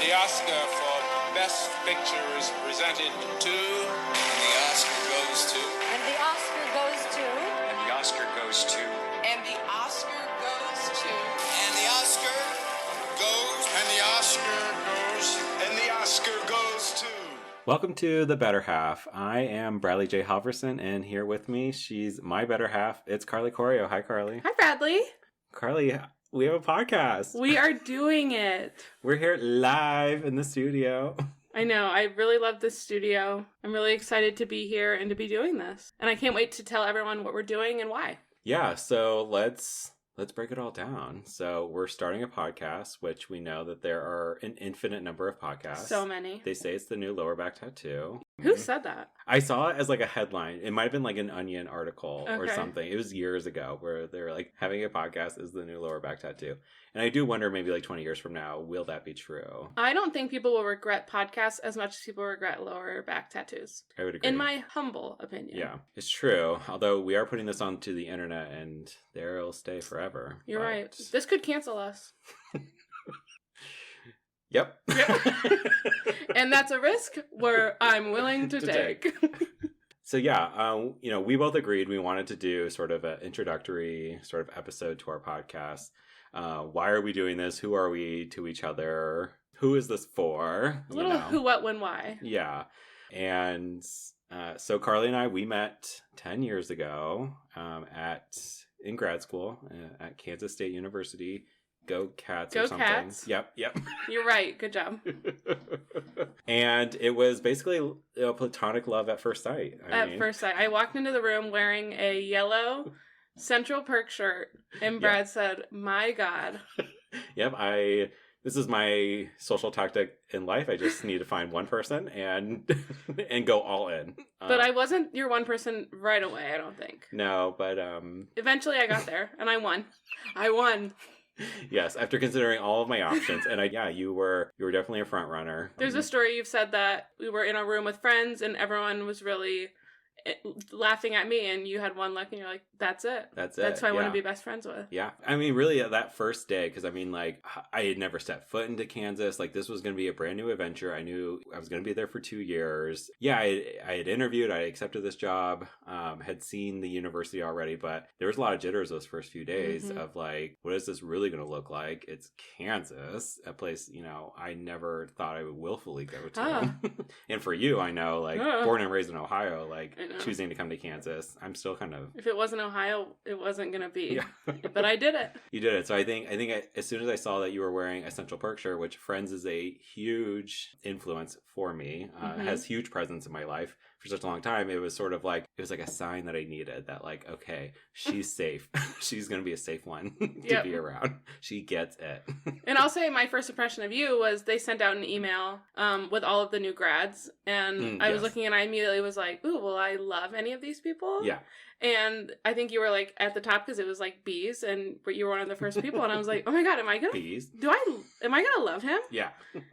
the Oscar for Best Picture is presented to... And the Oscar goes to... And the Oscar goes to... And the Oscar goes to... And the Oscar goes to... And the Oscar goes... And the Oscar goes... And the Oscar goes to... Welcome to The Better Half. I am Bradley J. Halverson, and here with me, she's my better half. It's Carly Corio. Hi, Carly. Hi, Bradley. Carly, we have a podcast. We are doing it. We're here live in the studio. I know. I really love this studio. I'm really excited to be here and to be doing this. And I can't wait to tell everyone what we're doing and why. Yeah, so let's break it all down. So we're starting a podcast, which we know that there are an infinite number of podcasts. So many. They say it's the new lower back tattoo. Who said that? I saw it as like a headline. It might have been like an Onion article or Okay. something. It was years ago where they were like, having a podcast is the new lower back tattoo. And I do wonder, maybe like 20 years from now, will that be true? I don't think people will regret podcasts as much as people regret lower back tattoos. I would agree. In my humble opinion. Yeah, it's true. Although we are putting this onto the internet and there it'll stay forever. You're But- right. This could cancel us. Yep. And that's a risk where I'm willing to take. So yeah, we both agreed we wanted to do sort of an introductory sort of episode to our podcast. Why are we doing this? Who are we to each other? Who is this for? A little who, what, when, why. Yeah. And so Carly and I, we met 10 years ago in grad school at Kansas State University. Go Cats Go or something. Cats. Yep. You're right. Good job. And it was basically a platonic love at first sight. First sight. I walked into the room wearing a yellow Central Perk shirt, and Brad said, "My God." Yep, this is my social tactic in life. I just need to find one person and go all in. But I wasn't your one person right away, I don't think. No, but Eventually I got there, and I won. I won. Yes, after considering all of my options. And you were definitely a front runner. There's a story you've said that we were in a room with friends, and everyone was really laughing at me, and you had one look and you're like, that's it. That's who I want to yeah. be best friends with. Yeah. I mean, really, that first day, because I had never set foot into Kansas. Like, this was going to be a brand new adventure. I knew I was going to be there for 2 years. Yeah, I had interviewed, I accepted this job, had seen the university already, but there was a lot of jitters those first few days of like, what is this really going to look like? It's Kansas, a place, I never thought I would willfully go to. And for you, I know, like, born and raised in Ohio, like, choosing to come to Kansas, I'm still kind of... If it wasn't Ohio, it wasn't going to be. Yeah. But I did it. You did it. So I think as soon as I saw that you were wearing a Central Perk shirt, which Friends is a huge influence for me, has huge presence in my life for such a long time, it was like a sign that I needed, that like, okay, she's safe. She's going to be a safe one to be around. She gets it. And I'll say my first impression of you was they sent out an email with all of the new grads, and I was looking and I immediately was like, ooh, will I love any of these people? Yeah. And I think you were like at the top because it was like bees, and you were one of the first people, and I was like, oh my God, am I gonna love him? Yeah.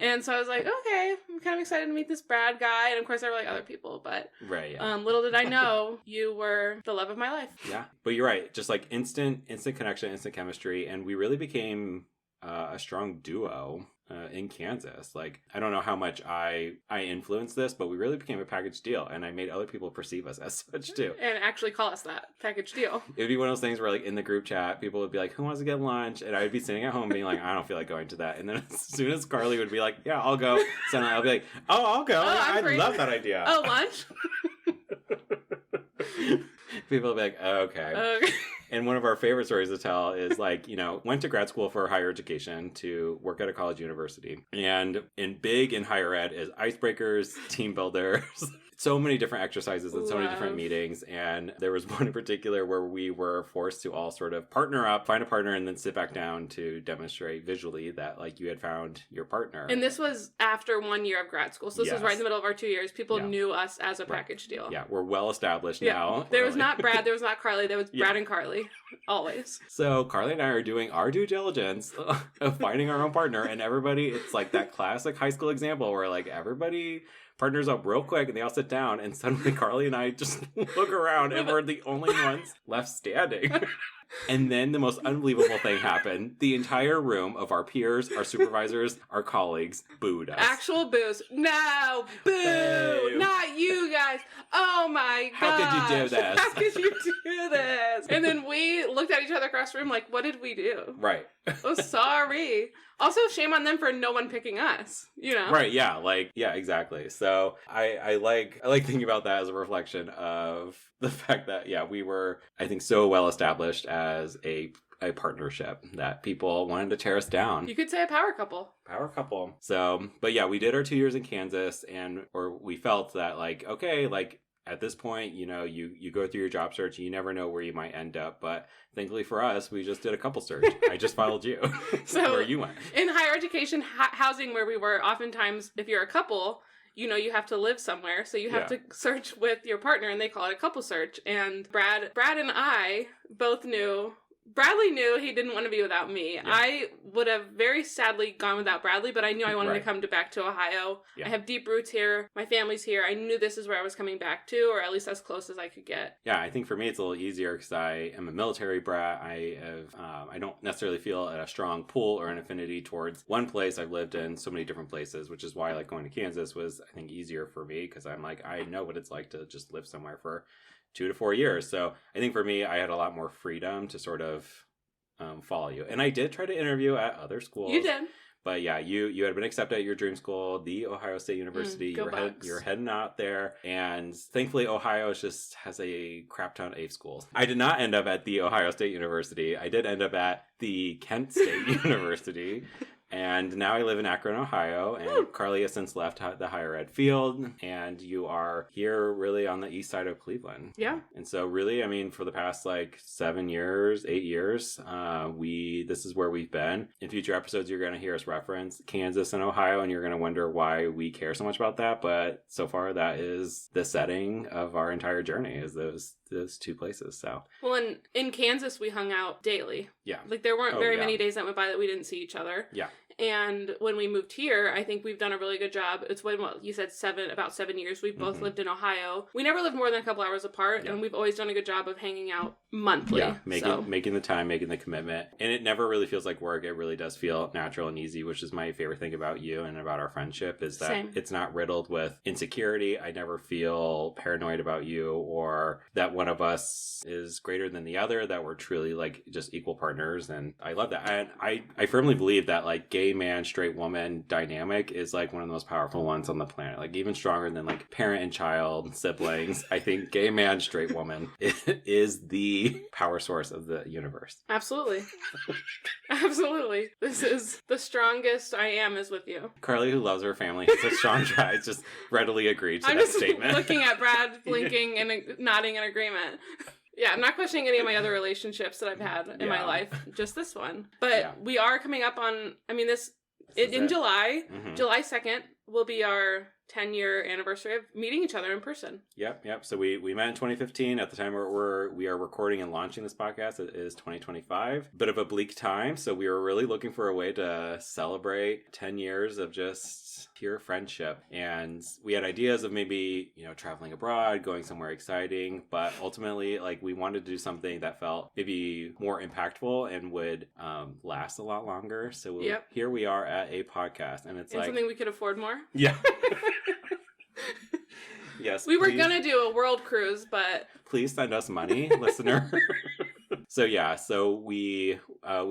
And so I was like, okay, I'm kind of excited to meet this Brad guy, and of course there were like other people, but right, yeah. Little did I know you were the love of my life. Yeah, but you're right, just like instant connection, instant chemistry, and we really became a strong duo in Kansas. Like, I don't know how much I influenced this, but we really became a package deal, and I made other people perceive us as such too. And actually call us that, package deal. It would be one of those things where, like, in the group chat, people would be like, who wants to get lunch? And I would be sitting at home being like, I don't feel like going to that. And then as soon as Carly would be like, yeah, I'll go, so I'll be like, oh, I'll go. I love that idea. Oh, lunch? People will be like, oh, okay. And one of our favorite stories to tell is like, went to grad school for higher education to work at a college university. And in higher ed is icebreakers, team builders, so many different exercises and so many different meetings. And there was one in particular where we were forced to all sort of partner up, find a partner, and then sit back down to demonstrate visually that like you had found your partner. And this was after 1 year of grad school. So this was right in the middle of our 2 years. People knew us as a package deal. Yeah, we're well established now. There was not Brad, there was not Carly, there was Brad and Carly. Always. So Carly and I are doing our due diligence of finding our own partner, and everybody, it's like that classic high school example where like everybody partners up real quick and they all sit down, and suddenly Carly and I just look around and we're the only ones left standing. And then the most unbelievable thing happened. The entire room of our peers, our supervisors, our colleagues booed us. Actual boos. No, boo! Not you guys. Oh my god. How could you do this? How could you do this? And then we looked at each other across the room like, what did we do? Right. Oh, sorry. Also, shame on them for no one picking us, you know? Right, yeah, exactly. So I like thinking about that as a reflection of the fact that, yeah, we were, I think, so well established as a partnership that people wanted to tear us down. You could say a power couple. Power couple. So, but yeah, we did our 2 years in Kansas, or we felt that, like, okay, like, at this point, you know, you go through your job search and you never know where you might end up. But thankfully for us, we just did a couple search. I just followed you. So where you went. In higher education housing where we were, oftentimes if you're a couple, you know, you have to live somewhere. So you have to search with your partner, and they call it a couple search. And Brad and I both knew. Bradley knew he didn't want to be without me. Yeah. I would have very sadly gone without Bradley, but I knew I wanted to come back to Ohio. Yeah. I have deep roots here. My family's here. I knew this is where I was coming back to, or at least as close as I could get. Yeah, I think for me it's a little easier because I am a military brat. I don't necessarily feel a strong pull or an affinity towards one place. I've lived in so many different places, which is why like going to Kansas was, I think, easier for me because I'm like, I know what it's like to just live somewhere for 2 to 4 years. So I think for me, I had a lot more freedom to sort of follow you. And I did try to interview at other schools. You did. But yeah, you had been accepted at your dream school, the Ohio State University. You're heading out there. And thankfully, Ohio just has a crap ton of A schools. I did not end up at the Ohio State University. I did end up at the Kent State University. And now I live in Akron, Ohio, and Carly has since left the higher ed field, and you are here really on the east side of Cleveland. Yeah. And so really, I mean, for the past like 8 years, this is where we've been. In future episodes, you're going to hear us reference Kansas and Ohio, and you're going to wonder why we care so much about that. But so far, that is the setting of our entire journey, is those two places. So, well, in Kansas, we hung out daily. Yeah. Like there weren't very many days that went by that we didn't see each other. Yeah. And when we moved here, I think we've done a really good job. It's when, you said about 7 years. We've both lived in Ohio. We never lived more than a couple hours apart, and we've always done a good job of hanging out monthly. Yeah, making the time, making the commitment. And it never really feels like work. It really does feel natural and easy, which is my favorite thing about you and about our friendship, is that it's not riddled with insecurity. I never feel paranoid about you or that one of us is greater than the other, that we're truly like just equal partners. And I love that. And I firmly believe that like gay man, straight woman dynamic is like one of the most powerful ones on the planet. Like even stronger than like parent and child, siblings. I think gay man, straight woman is the power source of the universe. Absolutely. Absolutely. This is the strongest I am is with you. Carly, who loves her family, has a strong drive, just readily agreed to that statement. I'm just looking at Brad blinking and nodding in agreement. Yeah, I'm not questioning any of my other relationships that I've had in my life, just this one. But we are coming up on, I mean, in July, July 2nd will be our 10-year anniversary of meeting each other in person. Yep. So we met in 2015. At the time we are recording and launching this podcast, it is 2025. Bit of a bleak time, so we were really looking for a way to celebrate 10 years of just pure friendship. And we had ideas of maybe, traveling abroad, going somewhere exciting, but ultimately, like, we wanted to do something that felt maybe more impactful and would last a lot longer. So here we are at a podcast, and it's something we could afford more. Yeah. Yes, we were gonna do a world cruise, but please send us money, listener. So we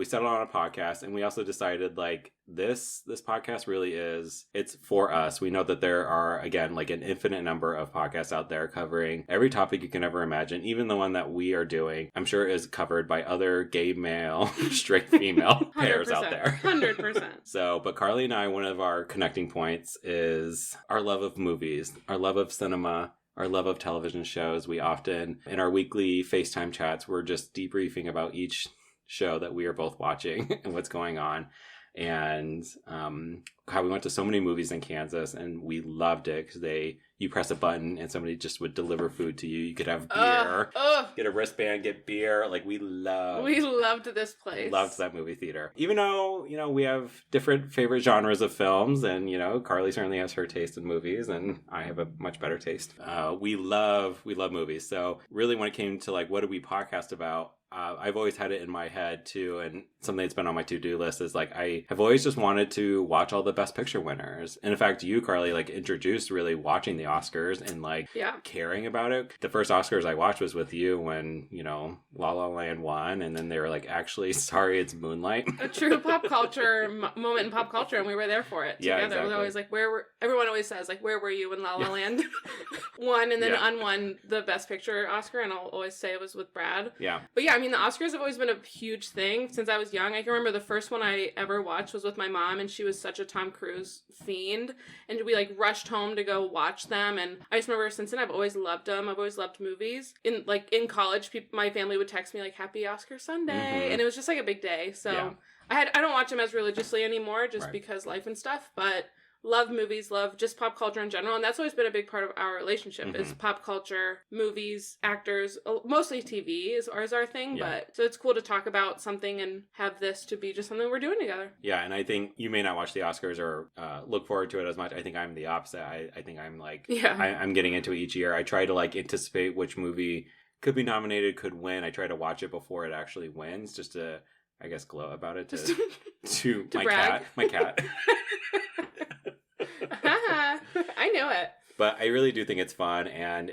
settled on a podcast, and we also decided like this podcast really it's for us. We know that there are, again, like an infinite number of podcasts out there covering every topic you can ever imagine. Even the one that we are doing, I'm sure, is covered by other gay male, straight female pairs out there. 100%. So, but Carly and I, one of our connecting points is our love of movies, our love of cinema, our love of television shows. We often, in our weekly FaceTime chats, we're just debriefing about each show that we are both watching and what's going on. And how we went to so many movies in Kansas, and we loved it because you press a button and somebody just would deliver food to you. You could have beer, get a wristband, get beer. Like we loved this place. Loved that movie theater. Even though, we have different favorite genres of films, and, Carly certainly has her taste in movies, and I have a much better taste. We love movies. So really when it came to like, what do we podcast about? I've always had it in my head too, and something that's been on my to-do list is like I have always just wanted to watch all the Best Picture winners. And in fact, you, Carly, like introduced really watching the Oscars and like caring about it. The first Oscars I watched was with you when, you know, La La Land won, and then they were like, actually, sorry, it's Moonlight. A true pop culture moment in pop culture, and we were there for it together. Exactly. It was always like, everyone always says, like, where were you when La La Land won and then unwon the Best Picture Oscar? And I'll always say it was with Brad. Yeah. But yeah, I mean, the Oscars have always been a huge thing since I was young. I can remember the first one I ever watched was with my mom, and she was such a Tom Cruise fiend. And we like rushed home to go watch them. And I just remember since then, I've always loved them. I've always loved movies. In college, my family would text me like, "Happy Oscar Sunday," and it was just like a big day. So I don't watch them as religiously anymore, just because life and stuff. But love movies, love just pop culture in general, and that's always been a big part of our relationship is pop culture, movies, actors, mostly TV is our thing, but so it's cool to talk about something and have this to be just something we're doing together. Yeah, and I think you may not watch the Oscars or look forward to it as much. I think I'm the opposite. I think I'm like, I'm getting into it each year. I try to like anticipate which movie could be nominated, could win. I try to watch it before it actually wins, just to, I guess, gloat about it to my brag. My cat. I knew it. But I really do think it's fun, and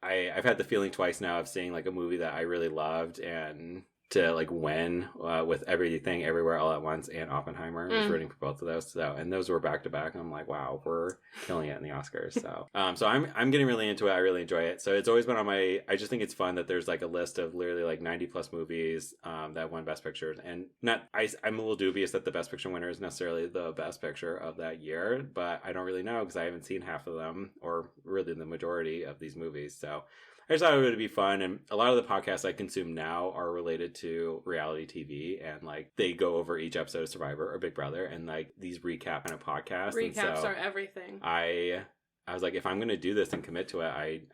I've had the feeling twice now of seeing like a movie that I really loved and to like win with Everything Everywhere All at Once and Oppenheimer. I was rooting for both of those. So, and those were back to back. I'm like, wow, we're killing it in the Oscars. So, so I'm getting really into it. I really enjoy it. So it's always been on my. I just think it's fun that there's like a list of literally like 90 plus movies that won Best Pictures, and I'm a little dubious that the Best Picture winner is necessarily the Best Picture of that year, but I don't really know because I haven't seen half of them or really the majority of these movies. So I just thought it would be fun, and a lot of the podcasts I consume now are related to reality TV, and like they go over each episode of Survivor or Big Brother, and like these recap kind of podcasts. Recaps are everything. I was like, if I'm going to do this and commit to it,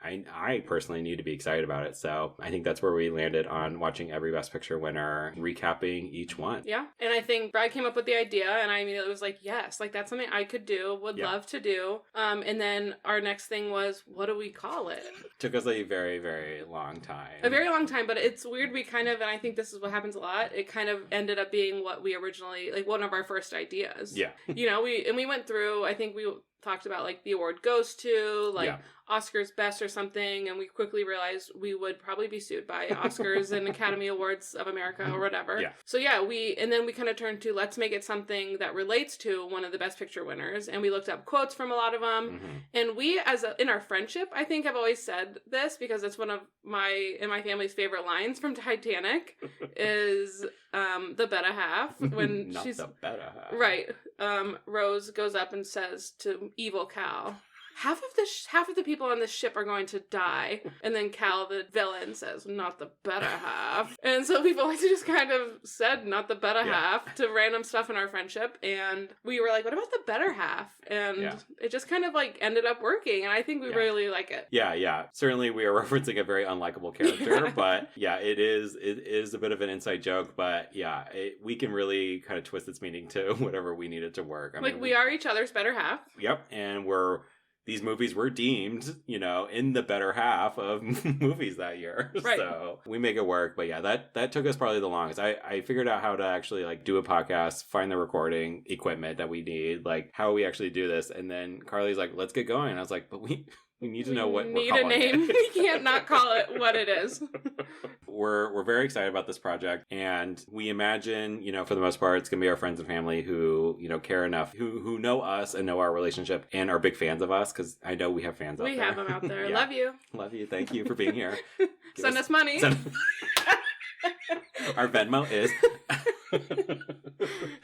I personally need to be excited about it. So I think that's where we landed on watching every Best Picture winner, recapping each one. Yeah. And I think Brad came up with the idea, and I immediately was like, yes, like that's something I could do, would love to do. And then our next thing was, what do we call it? Took us a very, very long time. A very long time, but it's weird. We kind of, and I think this is what happens a lot, it kind of ended up being what we originally, like one of our first ideas. Yeah. You know, we went through, I think we talked about like the award goes to like Oscars best or something, and we quickly realized we would probably be sued by Oscars and Academy Awards of America or whatever. So and then we kind of turned to let's make it something that relates to one of the Best Picture winners, and we looked up quotes from a lot of them. And we in our friendship, I think I've always said this because it's one of my family's favorite lines from Titanic is the better half when Not she's the better half. Right. Rose goes up and says to evil Cal, half of the people on this ship are going to die. And then Cal, the villain, says, not the better half. And so we've always just kind of said not the better half to random stuff in our friendship. And we were like, what about the better half? And it just kind of like ended up working. And I think we really like it. Yeah. Certainly we are referencing a very unlikable character, but it is a bit of an inside joke. But we can really kind of twist its meaning to whatever we need it to work. I mean, we are each other's better half. Yep. And these movies were deemed, in the better half of movies that year. Right. So we make it work. But that took us probably the longest. I figured out how to actually like do a podcast, find the recording equipment that we need, like how we actually do this. And then Carly's like, let's get going. And I was like, but we need to know what we're calling it. We need a name. We can't not call it what it is. We're very excited about this project, and we imagine, for the most part, it's going to be our friends and family who, care enough, who know us and know our relationship and are big fans of us, because I know we have fans out there. We have them out there. Love you. Love you. Thank you for being here. Send us money. Our Venmo is...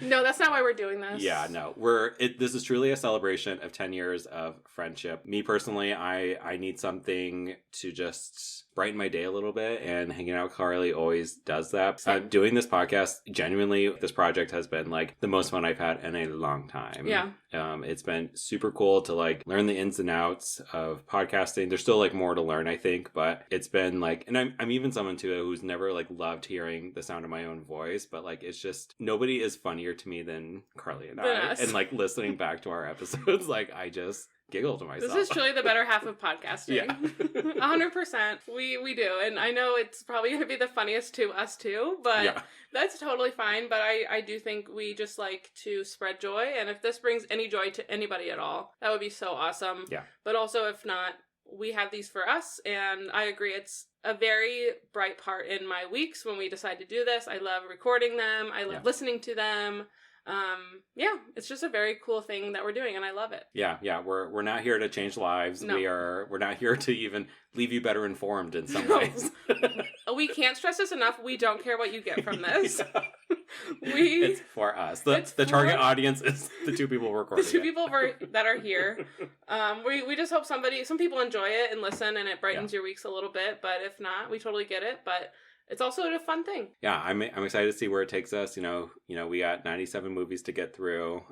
No, that's not why we're doing this. Yeah, no. This is truly a celebration of 10 years of friendship. Me personally, I need something to just brighten my day a little bit, and hanging out with Carly always does that. Doing this podcast, genuinely, this project has been like the most fun I've had in a long time. Yeah. It's been super cool to like learn the ins and outs of podcasting. There's still like more to learn, I think, but it's been like, and I'm even someone too who's never like loved hearing the sound of my own voice, but like it's just nobody is funnier to me than Carly and I. Us. And like listening back to our episodes, like I just giggle to myself. This is truly the better half of podcasting. Yeah. 100%. We do. And I know it's probably going to be the funniest to us too, but that's totally fine. But I do think we just like to spread joy. And if this brings any joy to anybody at all, that would be so awesome. Yeah. But also, if not, we have these for us. And I agree, it's a very bright part in my weeks when we decide to do this. I love recording them. I love listening to them. It's just a very cool thing that we're doing, and I love it. We're not here to change lives. No. We're not here to even leave you better informed in some ways. We can't stress this enough. We don't care what you get from this. It's for us. The target audience is the two people recording. The two people that are here. We just hope some people enjoy it and listen, and it brightens your weeks a little bit. But if not, we totally get it. But it's also a fun thing. Yeah, I'm excited to see where it takes us. You know, we got 97 movies to get through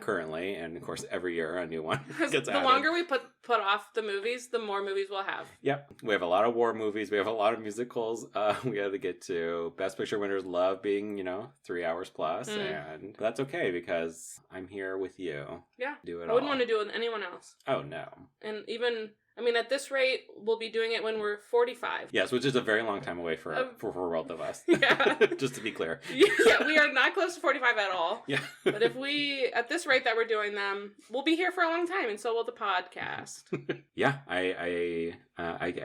currently, and of course, every year a new one gets added. The longer we put off the movies, the more movies we'll have. Yep, we have a lot of war movies. We have a lot of musicals. We got to get to. Best Picture winners love being 3 hours plus, and that's okay because I'm here with you. Yeah, do it. I wouldn't want to do it with anyone else. Oh no, and even. I mean, at this rate, we'll be doing it when we're 45. Yes, which is a very long time away for both of us. Yeah. Just to be clear. Yeah, we are not close to 45 at all. Yeah. But if at this rate that we're doing them, we'll be here for a long time, and so will the podcast. Yeah, I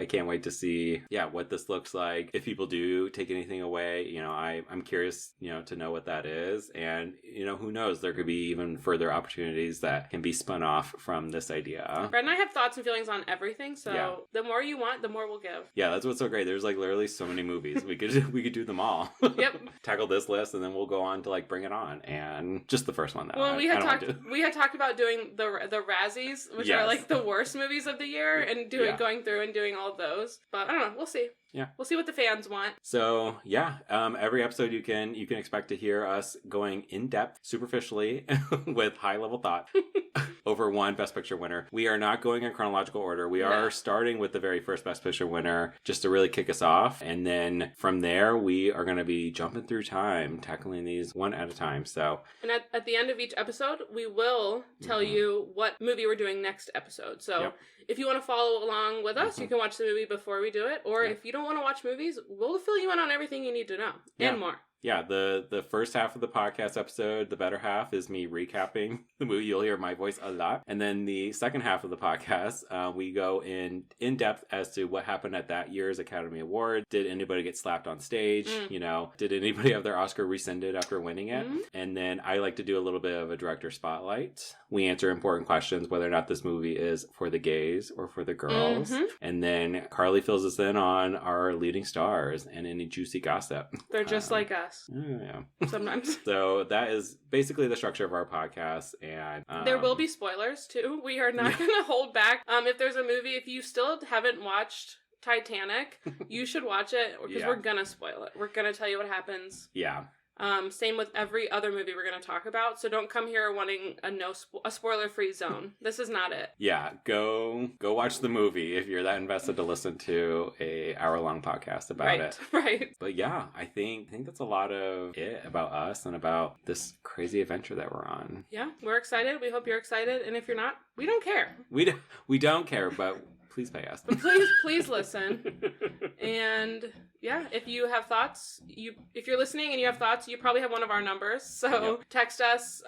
can't wait to see, what this looks like. If people do take anything away, I'm curious, to know what that is. And, who knows, there could be even further opportunities that can be spun off from this idea. Brad and I have thoughts and feelings on everything, so the more you want, the more we'll give. Yeah, that's what's so great. There's literally so many movies. We could do them all. Yep. Tackle this list, and then we'll go on to Bring It On, and just the first one. Well, we had talked about doing the Razzies, which are the worst movies of the year, and going through and doing all of those. But I don't know. We'll see. Yeah, we'll see what the fans want. So every episode you can expect to hear us going in depth, superficially, with high level thought over one Best Picture winner. We are not going in chronological order. We are starting with the very first Best Picture winner just to really kick us off, and then from there we are going to be jumping through time, tackling these one at a time. So, and at the end of each episode, we will tell you what movie we're doing next episode. So. If you want to follow along with us, you can watch the movie before we do it. Or if you don't want to watch movies, we'll fill you in on everything you need to know and more. Yeah, the first half of the podcast episode, the better half, is me recapping the movie. You'll hear my voice a lot. And then the second half of the podcast, we go in depth as to what happened at that year's Academy Award. Did anybody get slapped on stage? Did anybody have their Oscar rescinded after winning it? And then I like to do a little bit of a director spotlight. We answer important questions, whether or not this movie is for the gays or for the girls. And then Carly fills us in on our leading stars and any juicy gossip. They're just like us. Yeah. Sometimes. So that is basically the structure of our podcast, and there will be spoilers too. We are not going to hold back. If there's a movie, if you still haven't watched Titanic, you should watch it because we're gonna spoil it. We're gonna tell you what happens. Yeah. Same with every other movie we're going to talk about. So don't come here wanting a spoiler-free zone. This is not it. Yeah, go watch the movie if you're that invested to listen to a hour-long podcast about it. Right. But yeah, I think that's a lot of it about us and about this crazy adventure that we're on. Yeah, we're excited. We hope you're excited. And if you're not, we don't care. We don't care, but please pay us. But please listen. And if you have thoughts, if you're listening and you have thoughts, you probably have one of our numbers. So text us,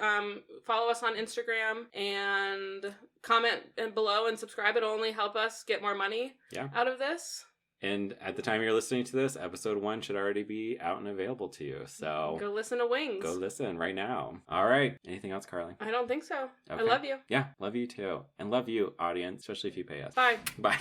follow us on Instagram, and comment below and subscribe. It'll only help us get more money out of this. And at the time you're listening to this, episode 1 should already be out and available to you. So go listen to Wings. Go listen right now. All right. Anything else, Carly? I don't think so. Okay. I love you. Yeah, love you too. And love you, audience, especially if you pay us. Bye. Bye.